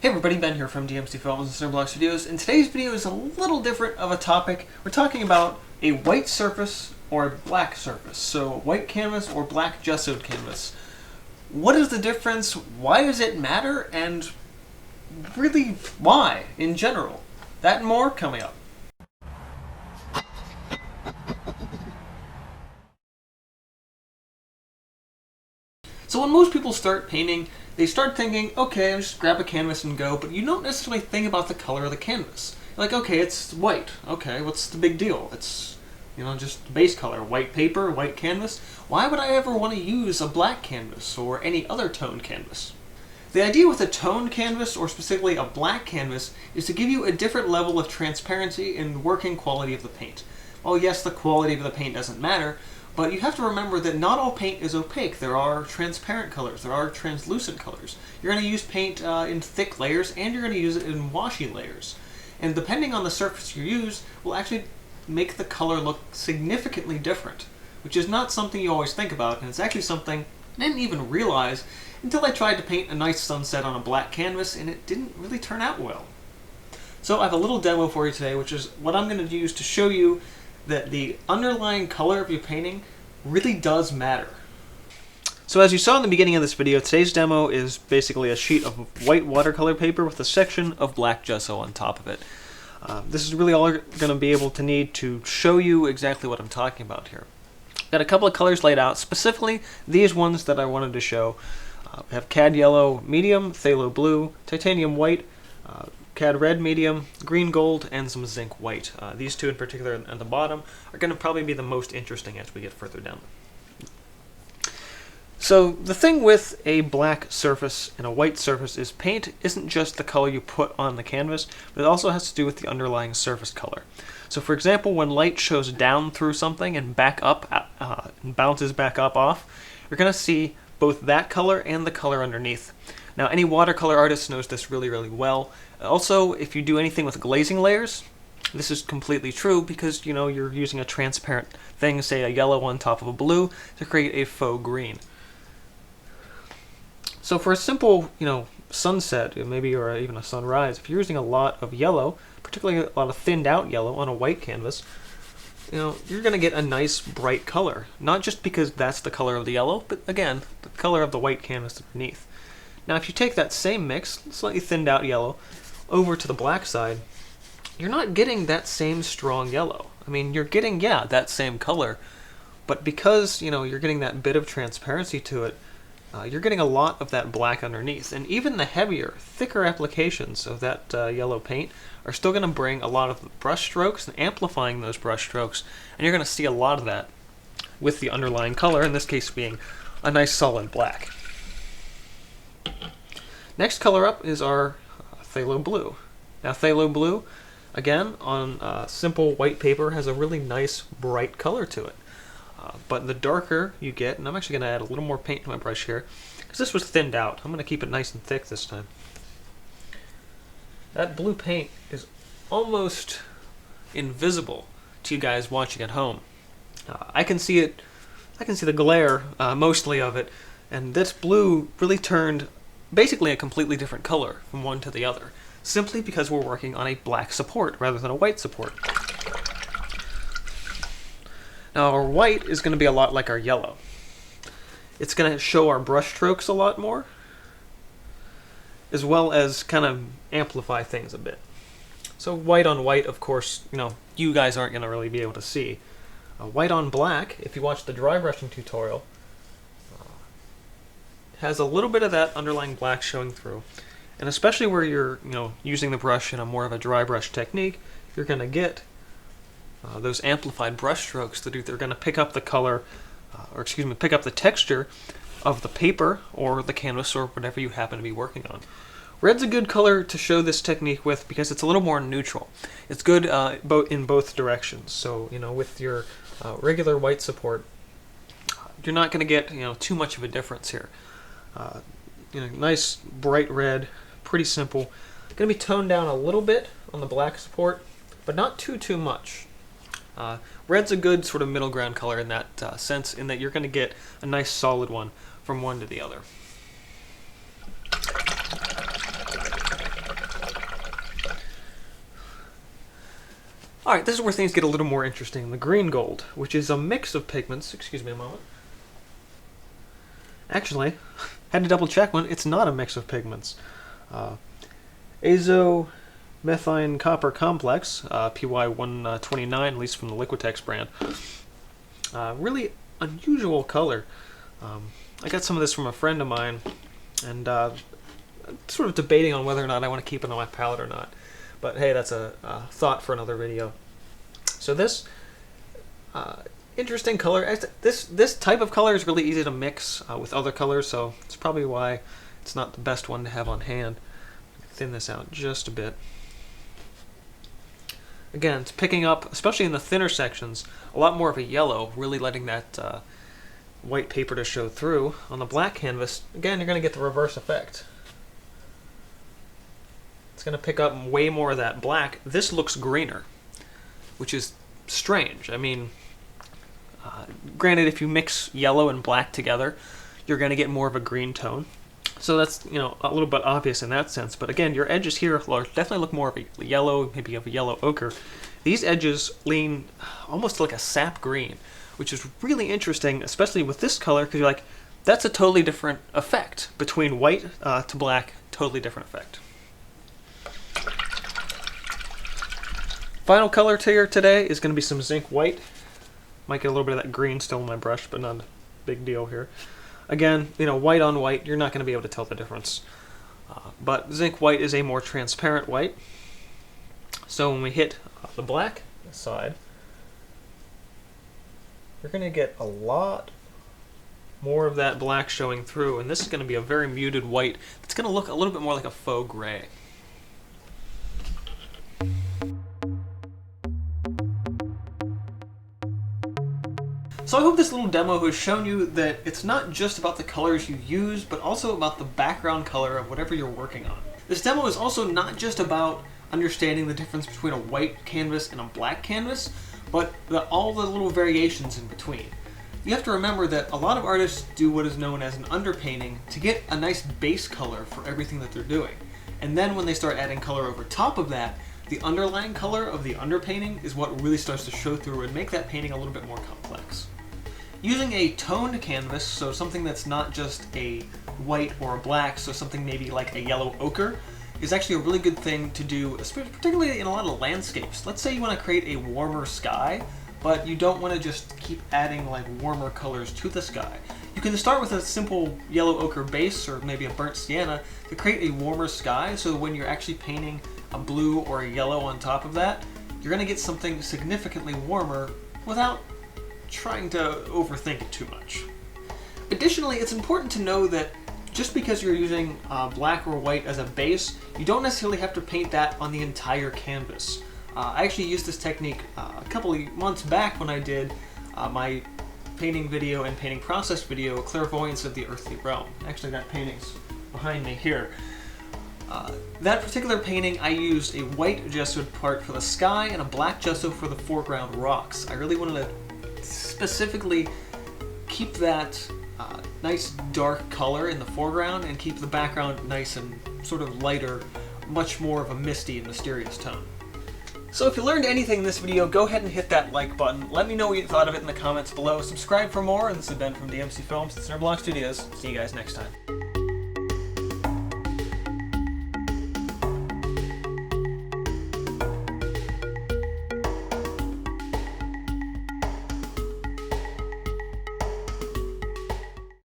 Hey everybody, Ben here from DMC Films and Cinderblocks Videos, and today's video is a little different of a topic. We're talking about a white surface or a black surface. So white canvas or black gessoed canvas. What is the difference? Why does it matter? And really, why in general? That and more coming up. So when most people start painting, they start thinking, okay, I'll just grab a canvas and go, but you don't necessarily think about the color of the canvas. You're like, okay, it's white. Okay, what's the big deal? It's, just base color, white paper, white canvas. Why would I ever want to use a black canvas or any other toned canvas? The idea with a toned canvas, or specifically a black canvas, is to give you a different level of transparency in the working quality of the paint. Well, yes, the quality of the paint doesn't matter, but you have to remember that not all paint is opaque. There are transparent colors, there are translucent colors. You're going to use paint in thick layers, and you're going to use it in washy layers. And depending on the surface you use, will actually make the color look significantly different, which is not something you always think about, and it's actually something I didn't even realize until I tried to paint a nice sunset on a black canvas, and it didn't really turn out well. So I have a little demo for you today, which is what I'm going to use to show you that the underlying color of your painting really does matter. So as you saw in the beginning of this video, today's demo is basically a sheet of white watercolor paper with a section of black gesso on top of it. This is really all you're going to be able to need to show you exactly what I'm talking about here. Got a couple of colors laid out, specifically these ones that I wanted to show. We have cad yellow medium, phthalo blue, titanium white, cad red medium, green gold, and some zinc white. These two in particular at the bottom are going to probably be the most interesting as we get further down. So the thing with a black surface and a white surface is paint isn't just the color you put on the canvas, but it also has to do with the underlying surface color. So for example, when light shows down through something and back up and bounces back up off, you're going to see both that color and the color underneath. Now, any watercolor artist knows this really, really well. Also, if you do anything with glazing layers, this is completely true because, you're using a transparent thing, say a yellow on top of a blue, to create a faux green. So for a simple, sunset, maybe, or even a sunrise, if you're using a lot of yellow, particularly a lot of thinned out yellow on a white canvas, you're going to get a nice bright color. Not just because that's the color of the yellow, but again, the color of the white canvas underneath. Now if you take that same mix, slightly thinned out yellow, over to the black side, you're not getting that same strong yellow. I mean, you're getting, that same color, but because, you're getting that bit of transparency to it, you're getting a lot of that black underneath. And even the heavier, thicker applications of that yellow paint are still going to bring a lot of brush strokes and amplifying those brush strokes, and you're going to see a lot of that with the underlying color, in this case being a nice solid black. Next color up is our phthalo blue. Now phthalo blue, again, on simple white paper, has a really nice bright color to it. But the darker you get, and I'm actually going to add a little more paint to my brush here, because this was thinned out. I'm going to keep it nice and thick this time. That blue paint is almost invisible to you guys watching at home. I can see it. I can see the glare, mostly of it, and this blue really turned basically a completely different color from one to the other, simply because we're working on a black support rather than a white support. Now our white is going to be a lot like our yellow. It's going to show our brush strokes a lot more, as well as kind of amplify things a bit. So white on white, of course, you guys aren't going to really be able to see. White on black, if you watch the dry brushing tutorial, has a little bit of that underlying black showing through. And especially where you're, using the brush in a more of a dry brush technique, you're going to get those amplified brush strokes that they're going to pick up the color, pick up the texture of the paper or the canvas or whatever you happen to be working on. Red's a good color to show this technique with because it's a little more neutral. It's good in both directions. So, with your regular white support, you're not going to get, too much of a difference here. Nice bright red, pretty simple. Going to be toned down a little bit on the black support, but not too much. Red's a good sort of middle ground color in that sense, in that you're going to get a nice solid one from one to the other. Alright, this is where things get a little more interesting. The green gold, which is a mix of pigments. Excuse me a moment. Actually, had to double check one. It's not a mix of pigments. Azomethine copper complex, PY129, at least from the Liquitex brand. Really unusual color. I got some of this from a friend of mine, and sort of debating on whether or not I want to keep it on my palette or not. But hey, that's a thought for another video. So this interesting color. This type of color is really easy to mix with other colors, so it's probably why it's not the best one to have on hand. Thin this out just a bit. Again, it's picking up, especially in the thinner sections, a lot more of a yellow, really letting that white paper to show through. On the black canvas, again, you're going to get the reverse effect. It's going to pick up way more of that black. This looks greener, which is strange. I mean, granted, if you mix yellow and black together, you're going to get more of a green tone. So that's, you know, a little bit obvious in that sense. But again, your edges here definitely look more of a yellow, maybe of a yellow ochre. These edges lean almost like a sap green, which is really interesting, especially with this color, because you're like, that's a totally different effect. Between white to black, totally different effect. Final color here today is going to be some zinc white. Might get a little bit of that green still in my brush, but not a big deal here. Again, you know, white on white, you're not going to be able to tell the difference. But zinc white is a more transparent white. So when we hit the black side, you're going to get a lot more of that black showing through, and this is going to be a very muted white. It's going to look a little bit more like a faux gray. So I hope this little demo has shown you that it's not just about the colors you use, but also about the background color of whatever you're working on. This demo is also not just about understanding the difference between a white canvas and a black canvas, but all the little variations in between. You have to remember that a lot of artists do what is known as an underpainting to get a nice base color for everything that they're doing. And then when they start adding color over top of that, the underlying color of the underpainting is what really starts to show through and make that painting a little bit more complex. Using a toned canvas, so something that's not just a white or a black, so something maybe like a yellow ochre, is actually a really good thing to do, particularly in a lot of landscapes. Let's say you want to create a warmer sky, but you don't want to just keep adding like warmer colors to the sky. You can start with a simple yellow ochre base or maybe a burnt sienna to create a warmer sky, so when you're actually painting a blue or a yellow on top of that, you're going to get something significantly warmer without trying to overthink it too much. Additionally, it's important to know that just because you're using black or white as a base, you don't necessarily have to paint that on the entire canvas. I actually used this technique a couple of months back when I did my painting video and painting process video, Clairvoyance of the Earthly Realm. Actually, that painting's behind me here. That particular painting, I used a white gessoed part for the sky and a black gesso for the foreground rocks. I really wanted to specifically keep that nice dark color in the foreground and keep the background nice and sort of lighter, much more of a misty and mysterious tone. So if you learned anything in this video, go ahead and hit that like button. Let me know what you thought of it in the comments below. Subscribe for more, and this has been from DMC Films. It's Nerd Block Studios. See you guys next time.